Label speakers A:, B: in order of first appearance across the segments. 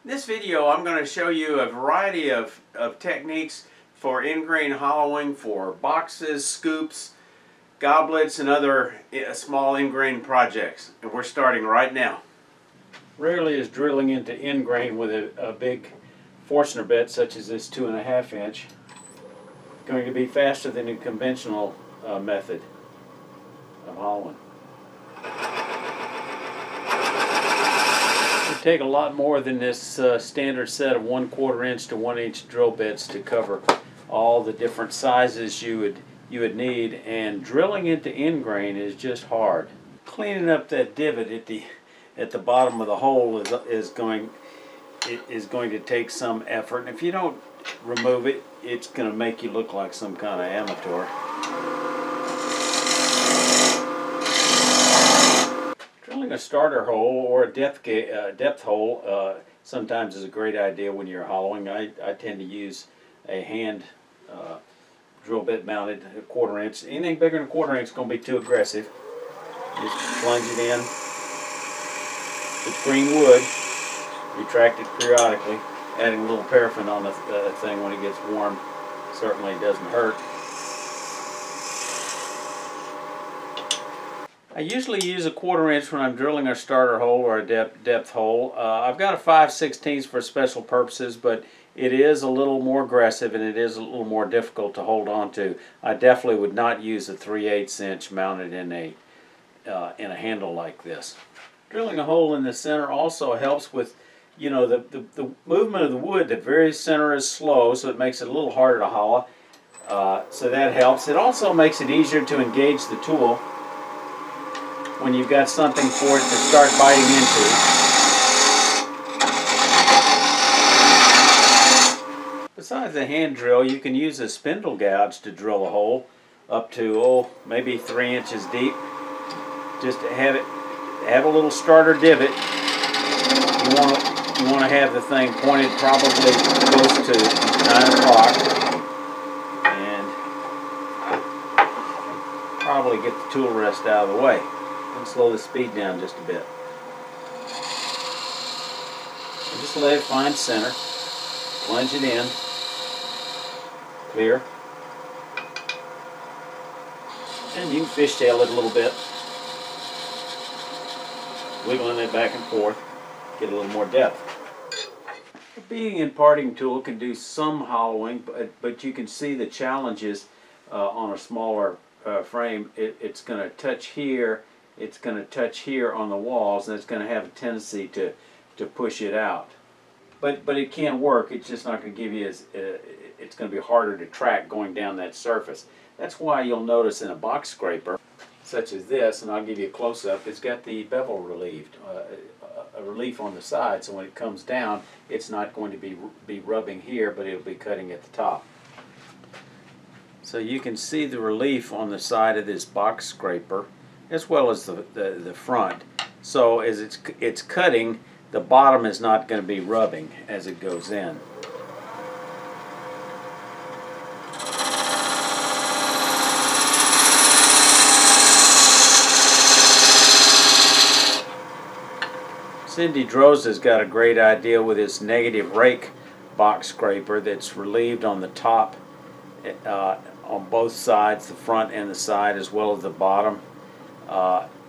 A: In this video I'm going to show you a variety of techniques for in-grain hollowing for boxes, scoops, goblets, and other small in-grain projects. And we're starting right now. Rarely is drilling into in-grain with a big Forstner bit such as this 2.5 inch going to be faster than a conventional method of hollowing. It would take a lot more than this standard set of 1/4 inch to 1 inch drill bits to cover all the different sizes you would need, and drilling into in-grain is just hard. Cleaning up that divot at the bottom of the hole is going to take some effort, and if you don't remove it, it's going to make you look like some kind of amateur. Drilling a starter hole or a depth hole sometimes is a great idea when you're hollowing. I tend to use a hand drill bit mounted 1/4 inch. Anything bigger than 1/4 inch is going to be too aggressive. Just plunge it in. If it's green wood, retract it periodically. Adding a little paraffin on the thing when it gets warm certainly doesn't hurt. I usually use a 1/4 inch when I'm drilling a starter hole or a depth hole. I've got a 5/16 for special purposes, but it is a little more aggressive and it is a little more difficult to hold on to. I definitely would not use a 3/8 inch mounted in a handle like this. Drilling a hole in the center also helps with, you know, the movement of the wood. The very center is slow, so it makes it a little harder to hollow. So that helps. It also makes it easier to engage the tool when you've got something for it to start biting into. Besides a hand drill, you can use a spindle gouge to drill a hole up to maybe 3 inches deep. Just to have a little starter divot. You want to have the thing pointed probably close to 9 o'clock, and probably get the tool rest out of the way. And slow the speed down just a bit. And just let it find center. Plunge it in. Clear. And you can fishtail it a little bit. Wiggling it back and forth. Get a little more depth. The beading and parting tool can do some hollowing, but you can see the challenges on a smaller frame. It's going to touch here. It's going to touch here on the walls, and it's going to have a tendency to push it out. But it can work. It's just not going to give you it's going to be harder to track going down that surface. That's why you'll notice in a box scraper, such as this, and I'll give you a close-up, it's got the bevel relieved, a relief on the side, so when it comes down, it's not going to be rubbing here, but it'll be cutting at the top. So you can see the relief on the side of this box scraper, as well as the front. So as it's cutting, the bottom is not going to be rubbing as it goes in. Cindy Droza's got a great idea with his negative rake box scraper that's relieved on the top, on both sides, the front and the side, as well as the bottom,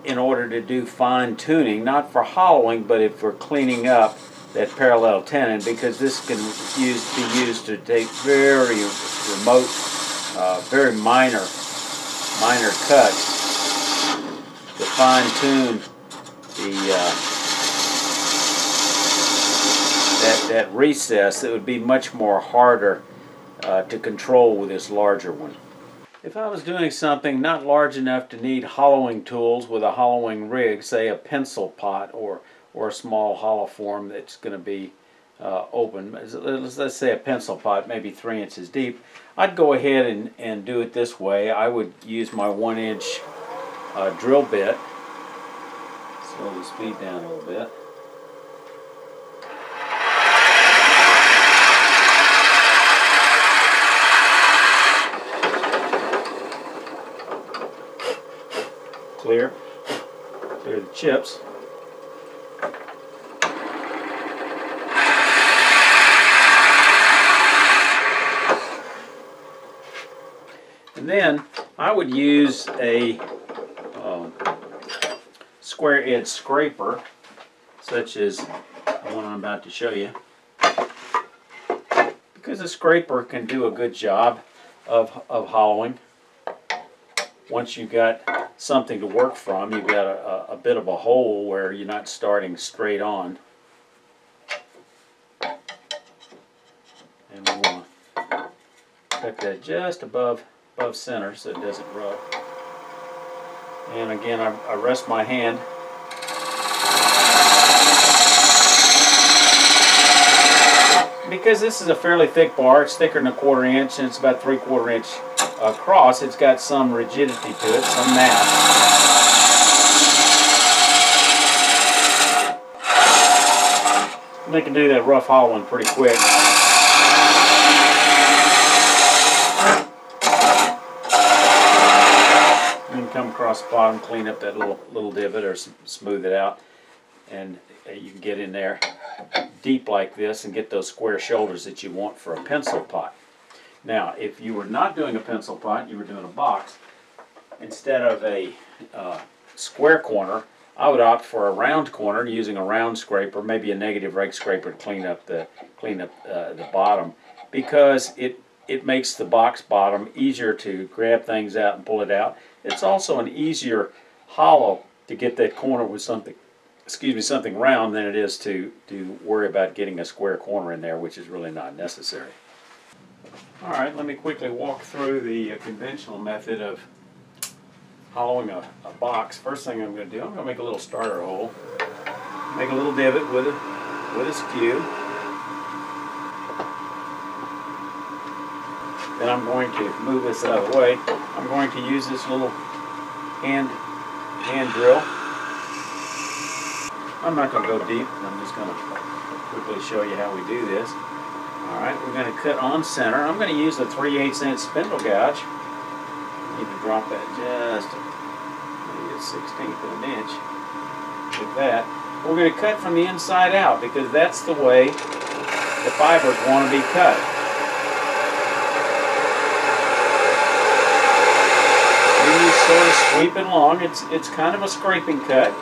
A: in order to do fine tuning, not for hollowing, but for cleaning up that parallel tenon, because this can be used to take very remote, very minor cuts to fine tune that recess that would be much more harder to control with this larger one. If I was doing something not large enough to need hollowing tools with a hollowing rig, say a pencil pot or a small hollow form that's going to be open, let's say a pencil pot, maybe 3 inches deep, I'd go ahead and do it this way. I would use my 1 inch drill bit. Slow the speed down a little bit. Clear the chips. And then I would use a square edge scraper, such as the one I'm about to show you, because a scraper can do a good job of hollowing. Once you've got something to work from, you've got a bit of a hole where you're not starting straight on. And we want to cut that just above center so it doesn't rub. And again, I rest my hand. Because this is a fairly thick bar, it's thicker than 1/4 inch, and it's about 3/4 inch across. It's got some rigidity to it, some mass. And they can do that rough hollowing pretty quick. You can come across the bottom, clean up that little divot or smooth it out, and you can get in there deep like this and get those square shoulders that you want for a pencil pot. Now, if you were not doing a pencil pot, you were doing a box, instead of a square corner, I would opt for a round corner using a round scraper, maybe a negative rake scraper to clean up the bottom, because it makes the box bottom easier to grab things out and pull it out. It's also an easier hollow to get that corner with something round than it is to worry about getting a square corner in there, which is really not necessary. Alright, let me quickly walk through the conventional method of hollowing a box. First thing I'm going to do, I'm going to make a little starter hole. Make a little divot with a skew. Then I'm going to move this out of the way. I'm going to use this little hand drill. I'm not going to go deep. I'm just going to quickly show you how we do this. Alright, we're going to cut on center. I'm going to use a 3/8 inch spindle gouge. You need to drop that just maybe a 1/16 of an inch. Like that. We're going to cut from the inside out because that's the way the fibers want to be cut. Then you sort of sweep it along. It's kind of a scraping cut.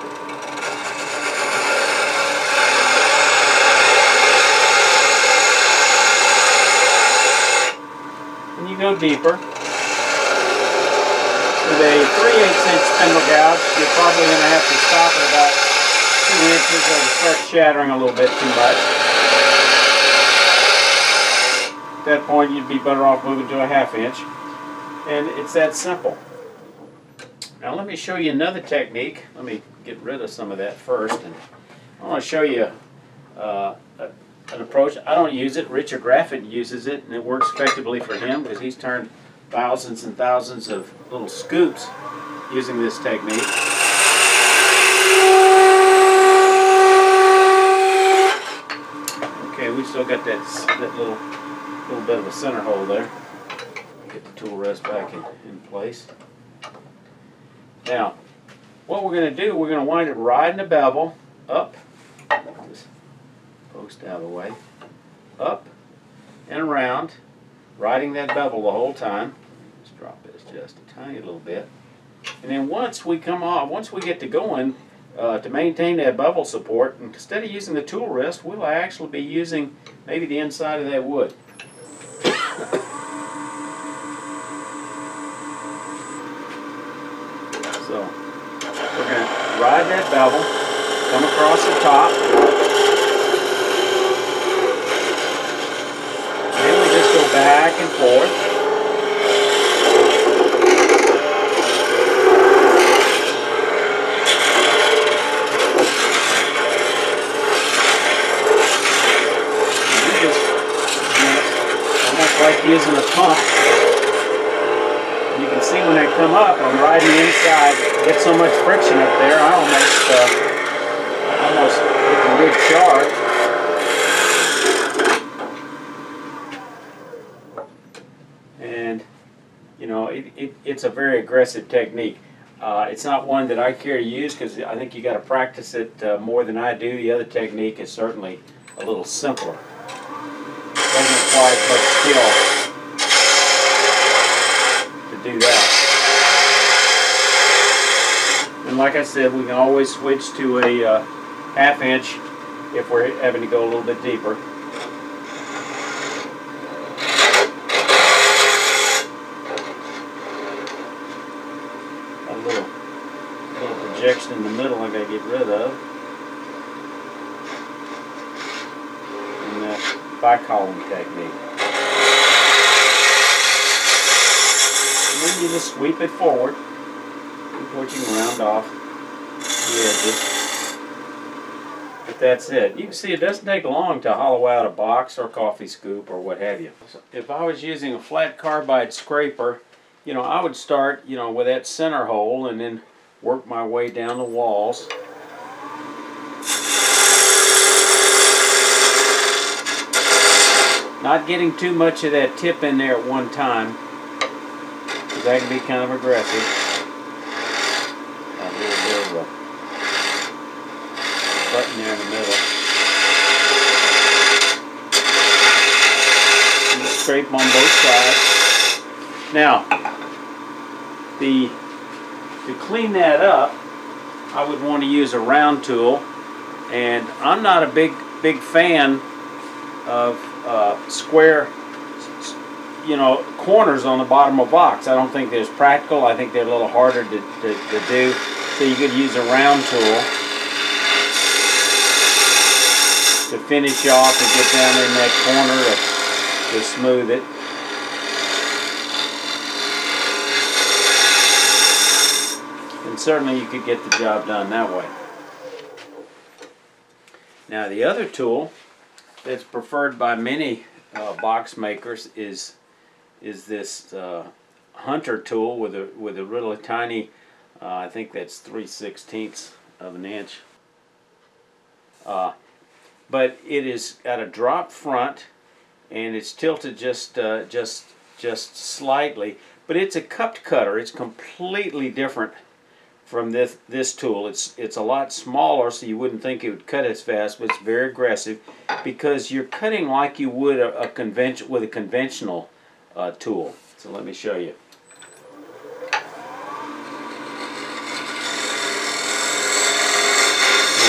A: Go deeper. With a 3/8 inch spindle gouge, you're probably going to have to stop at about 2 inches or start shattering a little bit too much. At that point, you'd be better off moving to a 1/2 inch. And it's that simple. Now let me show you another technique. Let me get rid of some of that first. And I want to show you an approach. I don't use it. Richard Graffett uses it, and it works effectively for him because he's turned thousands and thousands of little scoops using this technique. Okay, we still got that little bit of a center hole there. Get the tool rest back in place. Now, what we're going to do, we're going to wind it right in the bevel, up. Post out of the way, up and around, riding that bevel the whole time. Let's drop this just a tiny little bit. And then once we get to going, to maintain that bevel support, instead of using the tool rest, we'll actually be using maybe the inside of that wood. So, we're going to ride that bevel, come across the top. Back and forth. Almost like using a pump. You can see when they come up, I'm riding the inside, get so much friction up there, I almost get the wood charred. It's a very aggressive technique. It's not one that I care to use because I think you got to practice it more than I do. The other technique is certainly a little simpler. It doesn't require much skill to do that. And like I said, we can always switch to a 1/2 inch if we're having to go a little bit deeper. A little projection in the middle I gotta get rid of. And that bi-column technique. And then you just sweep it forward before you can round off the edges. But that's it. You can see it doesn't take long to hollow out a box or coffee scoop or what have you. So if I was using a flat carbide scraper, you know, I would start, you know, with that center hole and then work my way down the walls. Not getting too much of that tip in there at one time, because that can be kind of aggressive. A little bit of a button there in the middle. And scrape on both sides. Now, to clean that up, I would want to use a round tool, and I'm not a big fan of square, you know, corners on the bottom of a box. I don't think they're practical. I think they're a little harder to do. So you could use a round tool to finish off and get down in that corner to smooth it. And certainly you could get the job done that way. Now the other tool that's preferred by many box makers is this hunter tool with a really tiny, I think that's 3/16 of an inch. But it is at a drop front, and it's tilted just slightly. But it's a cupped cutter. It's completely different from this tool. It's a lot smaller, so you wouldn't think it would cut as fast, but it's very aggressive because you're cutting like you would with a conventional tool. So let me show you.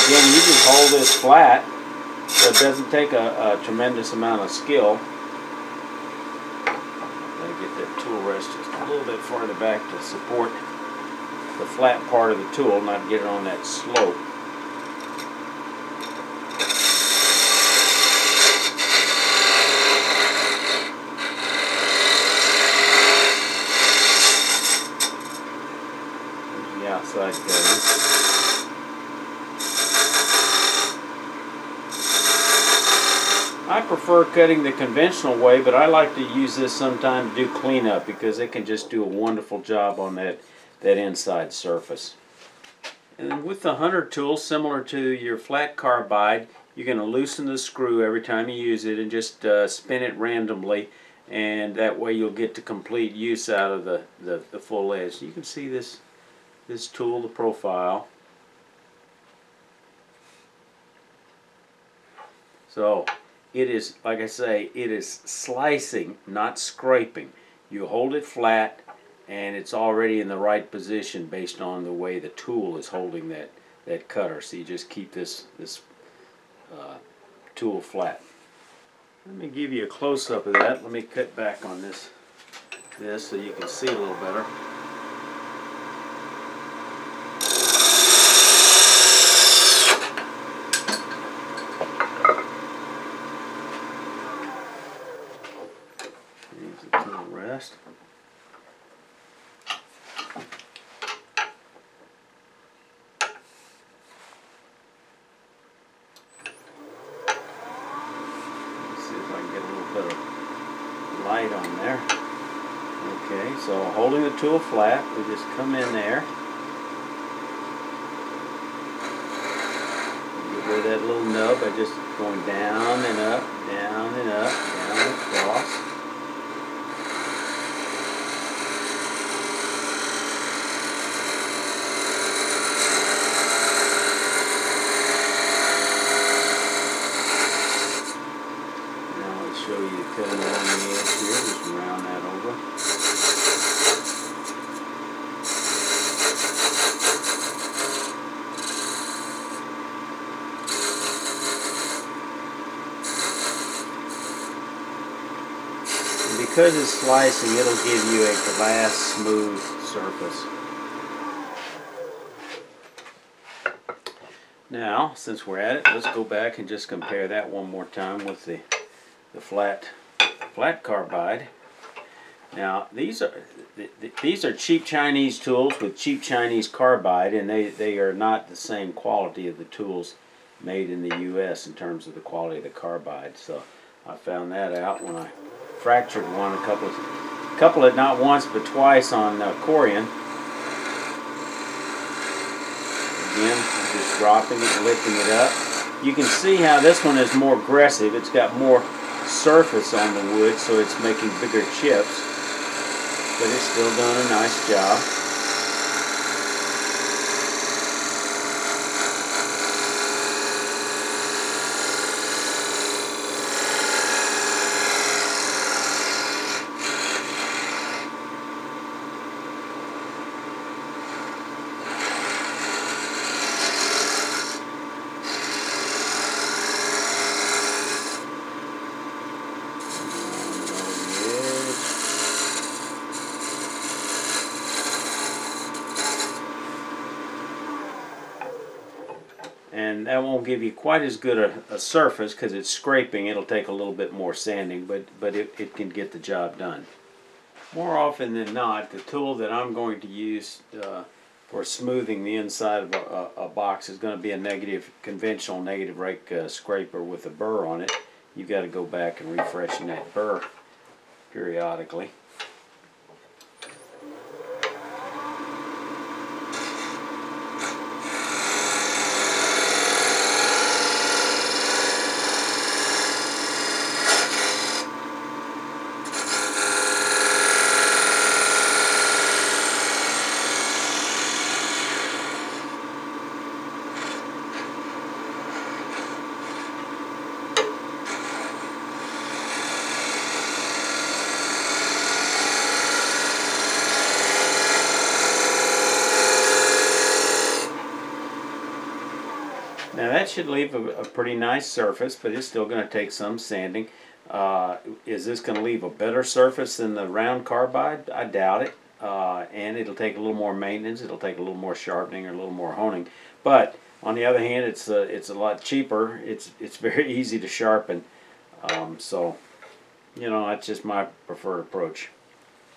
A: Again, you can hold this flat, so it doesn't take a tremendous amount of skill. Gotta get that tool rest just a little bit farther back to support the flat part of the tool, not get it on that slope. There's the outside cutting. I prefer cutting the conventional way, but I like to use this sometimes to do cleanup because it can just do a wonderful job on that inside surface. And with the hunter tool, similar to your flat carbide, you're going to loosen the screw every time you use it and just spin it randomly, and that way you'll get the complete use out of the full edge. You can see this tool, the profile. So it is, like I say, it is slicing, not scraping. You hold it flat, and it's already in the right position based on the way the tool is holding that cutter. So you just keep this tool flat. Let me give you a close-up of that. Let me cut back on this so you can see a little better. Here's the tool rest. Light on there. Okay, so holding the tool flat, we just come in there. Get rid of that little nub by just going down and up, down and up, down and across. Show you cutting along the edge here, just round that over. because it's slicing, it'll give you a glass smooth surface. Now, since we're at it, let's go back and just compare that one more time with the flat carbide. Now, these are cheap Chinese tools with cheap Chinese carbide, and they are not the same quality of the tools made in the U.S. in terms of the quality of the carbide. So I found that out when I fractured one a couple of not once but twice on Corian. Again, just dropping it, lifting it up. You can see how this one is more aggressive. It's got more surface on the wood, so it's making bigger chips, but it's still doing a nice job. And that won't give you quite as good a surface because it's scraping. It'll take a little bit more sanding, but it can get the job done. More often than not, the tool that I'm going to use for smoothing the inside of a box is going to be a conventional negative rake scraper with a burr on it. You've got to go back and refreshen that burr periodically. Now that should leave a pretty nice surface, but it's still going to take some sanding. Is this going to leave a better surface than the round carbide? I doubt it. And it'll take a little more maintenance. It'll take a little more sharpening or a little more honing. But on the other hand, it's a lot cheaper. It's very easy to sharpen. So, you know, that's just my preferred approach.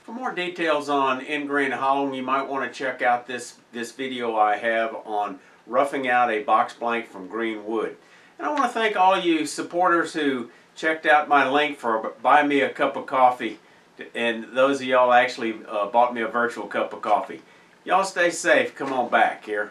A: For more details on end grain hollowing, you might want to check out this video I have on roughing out a box blank from green wood. And I want to thank all you supporters who checked out my link for Buy Me a Cup of Coffee, and those of y'all actually bought me a virtual cup of coffee. Y'all stay safe. Come on back here.